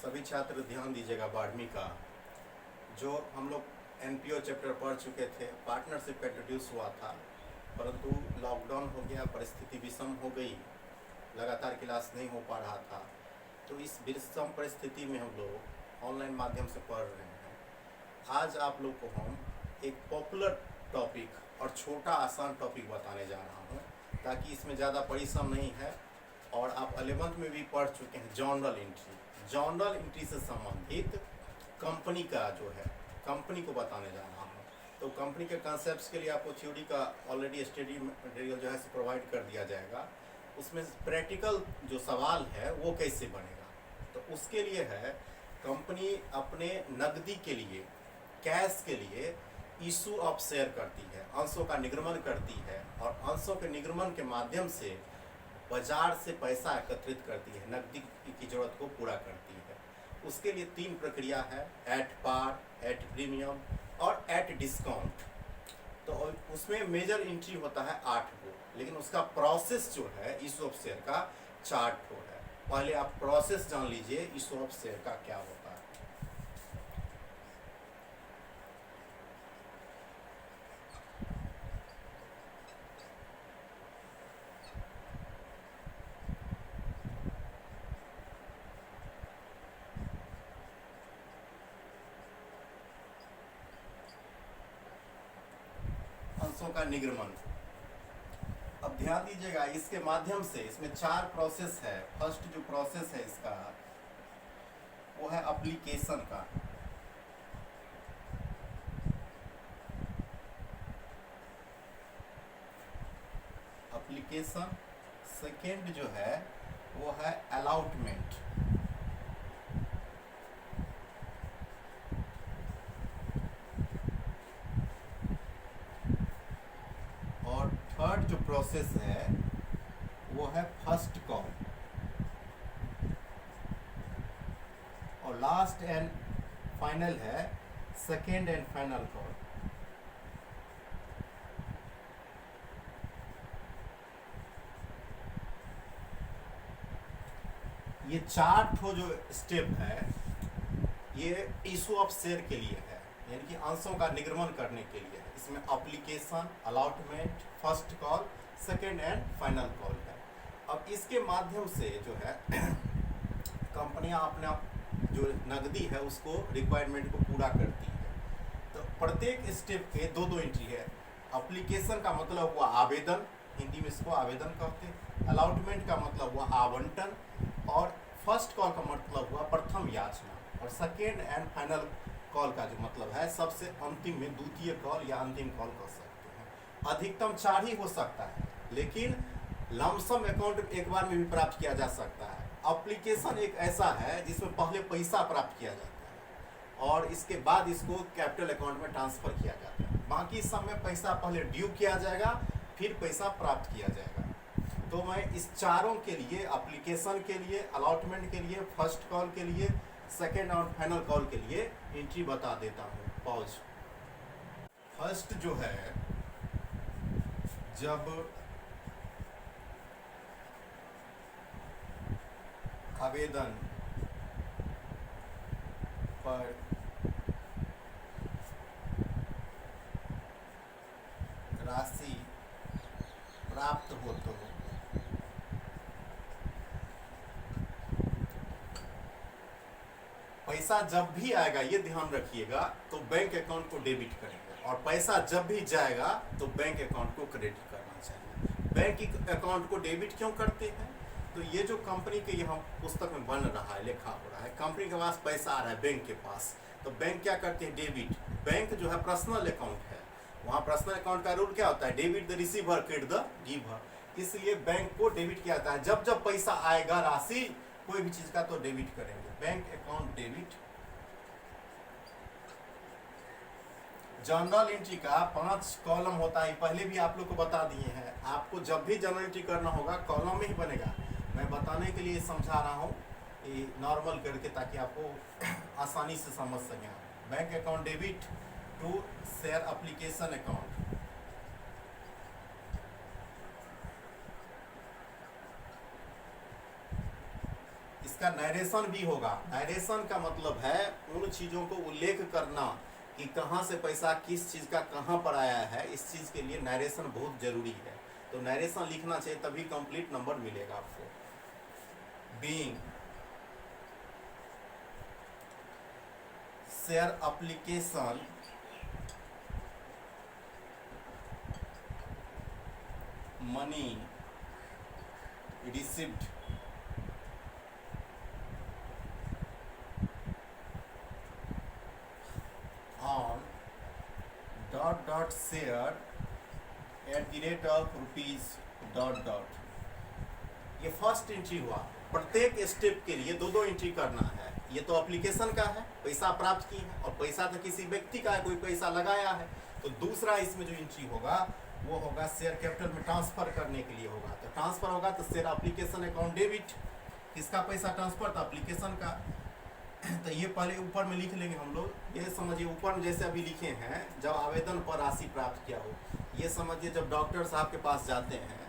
सभी छात्र ध्यान दीजिएगा। 12वीं का जो हम लोग एनपीओ चैप्टर पढ़ चुके थे, पार्टनरशिप का इंट्रोड्यूस हुआ था, परंतु लॉकडाउन हो गया, परिस्थिति विषम हो गई, लगातार क्लास नहीं हो पा रहा था। तो इस विषम परिस्थिति में हम लोग ऑनलाइन माध्यम से पढ़ रहे हैं। आज आप लोग को हम एक पॉपुलर टॉपिक और छोटा आसान टॉपिक बताने जा रहा हूँ, ताकि इसमें ज़्यादा परिश्रम नहीं है और आप 11th में भी पढ़ चुके हैं। जर्नल एंट्री, जर्नल एंट्री से संबंधित कंपनी का जो है, कंपनी को बताने जा रहा हूँ। तो कंपनी के कॉन्सेप्ट्स के लिए आपको थ्योरी का ऑलरेडी स्टडी मटेरियल जो है प्रोवाइड कर दिया जाएगा। उसमें प्रैक्टिकल जो सवाल है वो कैसे बनेगा, तो उसके लिए है कंपनी अपने नकदी के लिए, कैश के लिए इशू ऑफ शेयर करती है, अंशों का निर्गमन करती है और अंशों के निर्गमन के माध्यम से बाजार से पैसा एकत्रित करती है, नकदी की जरूरत को पूरा करती है। उसके लिए 3 प्रक्रिया है, एट पार, एट प्रीमियम और एट डिस्काउंट। तो उसमें मेजर एंट्री होता है 8 को, लेकिन उसका प्रोसेस जो है इशू ऑफ शेयर का 4 ठो है। पहले आप प्रोसेस जान लीजिए इशू ऑफ शेयर का क्या होता है। अंशों का निर्गमन, अब ध्यान दीजिएगा, इसके माध्यम से इसमें 4 प्रोसेस है। फर्स्ट जो प्रोसेस है इसका वो है एप्लीकेशन का। एप्लीकेशन। सेकेंड जो है वो है अलॉटमेंट। और थर्ड जो प्रोसेस है वो है फर्स्ट कॉल। और लास्ट एंड फाइनल है सेकेंड एंड फाइनल कॉल। ये 4 ठो जो स्टेप है ये इशू ऑफ शेयर के लिए है, यानी कि अंशों का निर्गमन करने के लिए है। इसमें application, allotment, first call, second and final call है। अब इसके माध्यम से जो है कंपनियां अपना जो नकदी है उसको रिक्वायरमेंट को पूरा करती है। तो प्रत्येक स्टेप के 2-2 एंट्री है। एप्लीकेशन का मतलब हुआ आवेदन, हिंदी में इसको आवेदन कहते हैं। अलॉटमेंट का मतलब हुआ आवंटन और फर्स्ट कॉल का मतलब हुआ प्रथम याचना। और सेकेंड एंड फाइनल कॉल का जो मतलब है सबसे अंतिम में द्वितीय कॉल या अंतिम कॉल कर सकते हैं। अधिकतम 4 ही हो सकता है, लेकिन लमसम अकाउंट एक बार में भी प्राप्त किया जा सकता है। एप्लीकेशन एक ऐसा है जिसमें पहले पैसा प्राप्त किया जाता है और इसके बाद इसको कैपिटल अकाउंट में ट्रांसफर किया जाता है। बाकी समय पैसा पहले ड्यू किया जाएगा, फिर पैसा प्राप्त किया जाएगा। तो मैं इस चारों के लिए, एप्लीकेशन के लिए, अलॉटमेंट के लिए, फर्स्ट कॉल के लिए, सेकेंड और फाइनल कॉल के लिए एंट्री बता देता हूँ। पॉज। फर्स्ट जो है, जब आवेदन पर राशि प्राप्त हो तो पैसा जब भी आएगा, ये ध्यान रखिएगा, तो बैंक अकाउंट को डेबिट करेंगे और पैसा जब भी जाएगा तो बैंक अकाउंट को क्रेडिट करना चाहिए। बैंक अकाउंट को डेबिट क्यों करते हैं? तो ये जो कंपनी के यहाँ पुस्तक में बन रहा है, लिखा हो रहा है, कंपनी के पास पैसा आ रहा है बैंक के पास, तो बैंक क्या करते हैं? डेबिट। बैंक जो है पर्सनल अकाउंट है, वहाँ पर्सनल अकाउंट का रूल क्या होता है? Debit the receiver, credit the giver. इसलिए बैंक को डेबिट किया जाता है। जब जब पैसा आएगा राशि कोई भी चीज का, तो डेबिट करेंगे। Bank account debit. Journal entry का 5 कॉलम होता है, पहले भी आप लोग को बता दिए हैं। आपको जब भी जर्नल एंट्री करना होगा कॉलम में ही बनेगा। मैं बताने के लिए समझा रहा हूँ नॉर्मल करके, ताकि आपको आसानी से समझ सकें। Bank account debit to share application account. इसका नरेशन भी होगा। नरेशन का मतलब है उन चीज़ों को उल्लेख करना कि कहाँ से पैसा किस चीज़ का कहाँ पर आया है, इस चीज़ के लिए नरेशन बहुत ज़रूरी है। तो नरेशन लिखना चाहिए, तभी कंप्लीट नंबर मिलेगा आपको। Being share application money received on dot dot share @rupees ... ये फर्स्ट एंट्री हुआ। प्रत्येक स्टेप के लिए दो दो एंट्री करना है। ये तो एप्लीकेशन का है, पैसा प्राप्त की है, और पैसा तो किसी व्यक्ति का है, कोई पैसा लगाया है। तो दूसरा इसमें जो एंट्री होगा वो होगा शेयर कैपिटल में ट्रांसफर करने के लिए होगा। तो ट्रांसफर होगा तो शेयर एप्लीकेशन अकाउंट डेबिट, किसका पैसा ट्रांसफर, तो एप्लीकेशन का। तो ये पहले ऊपर में लिख लेंगे हम लोग। ये समझिए ऊपर में जैसे अभी लिखे हैं, जब आवेदन पर राशि प्राप्त किया हो, ये समझिए जब डॉक्टर साहब के पास जाते हैं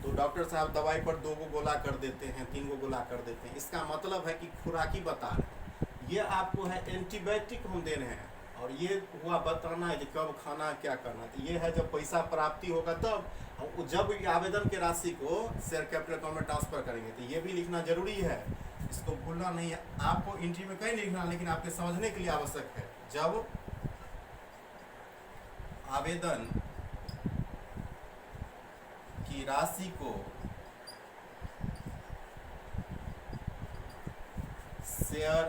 तो डॉक्टर साहब दवाई पर 2 गोला कर देते हैं, 3 गोला कर देते हैं। इसका मतलब है कि खुराकी बता रहे हैं, ये आपको है एंटीबायोटिक हम दे रहे हैं, और ये हुआ बताना है कि कब खाना क्या करना। तो ये है जब पैसा प्राप्ति होगा तब, जब आवेदन के राशि को शेयर कैपिटल अकाउंट में ट्रांसफर करेंगे। तो ये भी लिखना जरूरी है, इसको भूलना नहीं है। आपको एंट्री में कहीं लिखना, लेकिन आपके समझने के लिए आवश्यक है। जब आवेदन की राशि को शेयर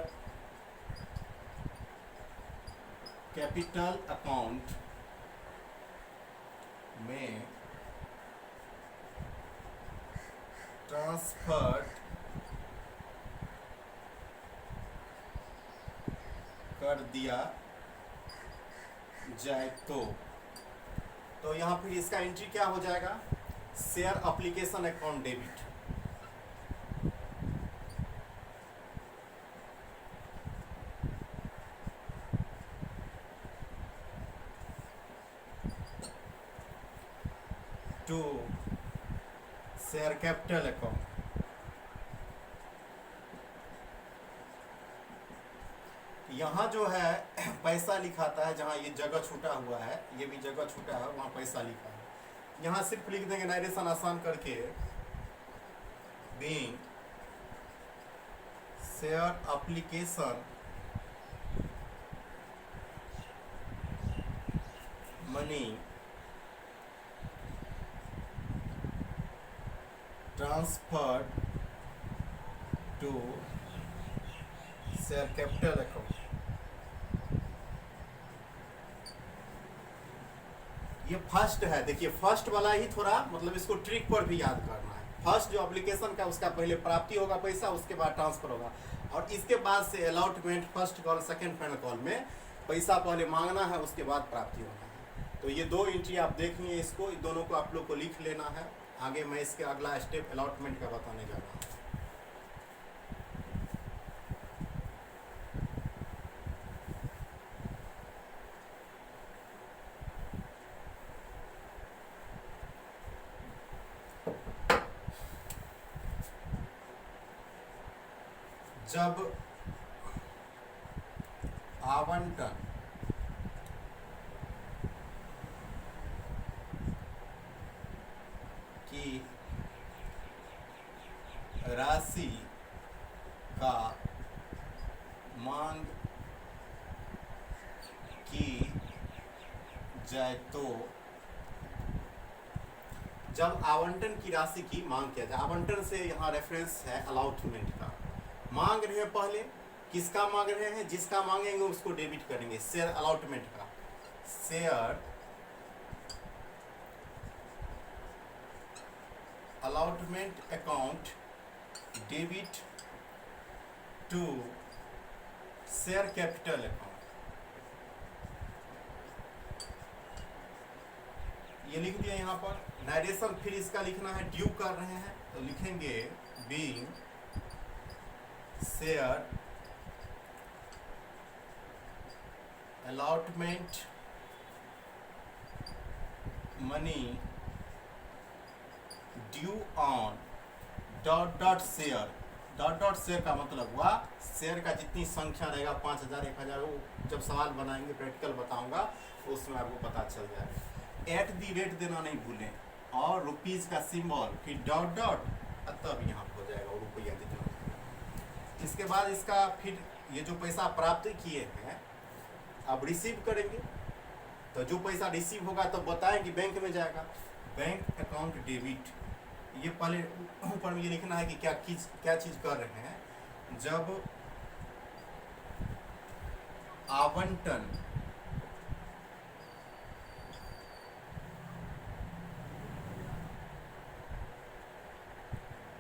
कैपिटल अकाउंट में ट्रांसफर कर दिया जाए तो यहाँ फिर इसका एंट्री क्या हो जाएगा, share application account debit. To share capital account. यहाँ जो है पैसा लिखाता है, जहाँ ये जगह छूटा हुआ है, ये भी जगह छूटा है, वहाँ पैसा लिखा है। यहाँ सिर्फ लिख देंगे नरेशन आसान करके, being share application money transferred to share capital account. ये फर्स्ट है, देखिए फर्स्ट वाला ही थोड़ा मतलब इसको ट्रिक पर भी याद करना है। फर्स्ट जो एप्लीकेशन का उसका पहले प्राप्ति होगा पैसा, उसके बाद ट्रांसफर होगा, और इसके बाद से allotment first call second final call में पैसा पहले मांगना है, उसके बाद प्राप्ति होना है। तो ये दो एंट्री आप देखेंगे, इसको दोनों को आप लोग को लिख लेना है। आगे मैं इसके अगला स्टेप अलॉटमेंट का बताने जा रहा हूँ। जब आवंटन की राशि का मांग की जाए तो, जब आवंटन की राशि की मांग किया जाए, आवंटन से यहाँ रेफरेंस है अलॉटमेंट का। मांग रहे हैं पहले, किसका मांग रहे हैं, जिसका मांगेंगे उसको डेबिट करेंगे, शेयर अलॉटमेंट का। Share allotment account debit to share capital account. ये लिख दिया यहाँ पर। नरेशन फिर इसका लिखना है, ड्यू कर रहे हैं तो लिखेंगे being share allotment money due on ... share dot dot share का मतलब हुआ शेयर का जितनी संख्या रहेगा 5000 1000, वो जब सवाल बनाएंगे प्रैक्टिकल बताऊंगा तो उसमें आपको पता चल जाएगा। एट दी रेट देना नहीं भूलें और रुपीज का सिंबल फिर डॉट डॉट, तब यहाँ हो जाएगा रुपया जितना। इसके बाद इसका फिर ये जो पैसा प्राप्त किए हैं अब रिसीव करेंगे, तो जो पैसा रिसीव होगा तो बताएं कि बैंक में जाएगा। बैंक अकाउंट डेबिट, ये पहले ऊपर में ये लिखना है कि क्या चीज कर रहे हैं। जब आवंटन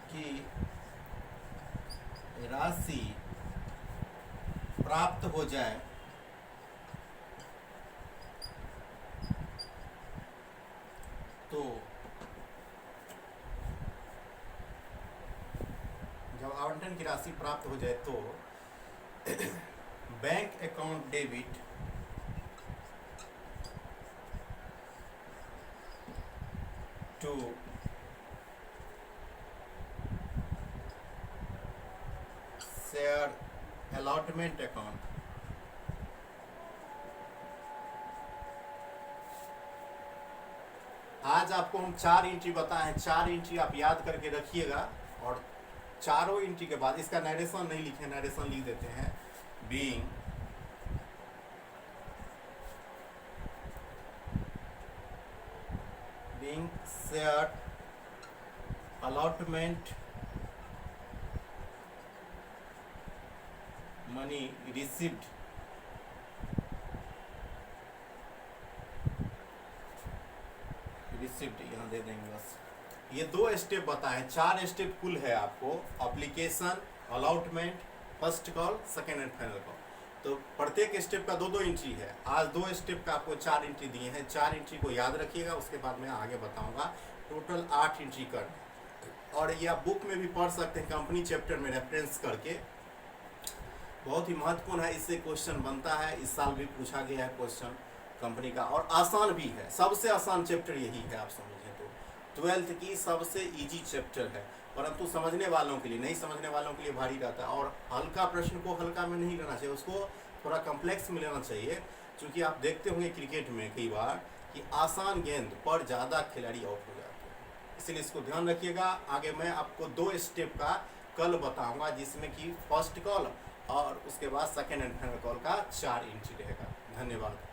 की राशि प्राप्त हो जाए तो जब आवंटन की राशि प्राप्त हो जाए तो bank account debit to share allotment account, आज आपको हम 4 एंट्री बताए हैं, 4 एंट्री आप याद करके रखिएगा और चारों एंट्री के बाद इसका नरेशन नहीं लिखे, नरेशन लिख देते हैं। Being share allotment money received यहाँ दे देंगे बस। ये 2 स्टेप बताएं, 4 स्टेप कुल है आपको, application, allotment, first call, second and final call. तो प्रत्येक स्टेप का 2-2 एंट्री है। आज 2 स्टेप का आपको 4 एंट्री दिए हैं, 4 एंट्री को याद रखिएगा, उसके बाद मैं आगे बताऊंगा। टोटल 8 एंट्री करना, और ये आप बुक में भी पढ़ सकते हैं कंपनी चैप्टर में रेफरेंस करके, बहुत ही महत्वपूर्ण है। इससे क्वेश्चन बनता है, इस साल भी पूछा गया है क्वेश्चन कंपनी का, और आसान भी है। सबसे आसान चैप्टर यही है, आप समझें तो 12th की सबसे इजी चैप्टर है, परंतु समझने वालों के लिए, नहीं समझने वालों के लिए भारी रहता है। और हल्का प्रश्न को हल्का में नहीं लेना चाहिए, उसको थोड़ा कम्प्लेक्स में लेना चाहिए। क्योंकि आप देखते होंगे क्रिकेट में कई बार कि आसान गेंद पर ज़्यादा खिलाड़ी आउट हो जाते हैं, इसलिए इसको ध्यान रखिएगा। आगे मैं आपको 2 स्टेप का कल बताऊँगा, जिसमें कि फर्स्ट कॉल और उसके बाद सेकेंड एंड फाइनल कॉल का 4 एंट्री रहेगा। धन्यवाद।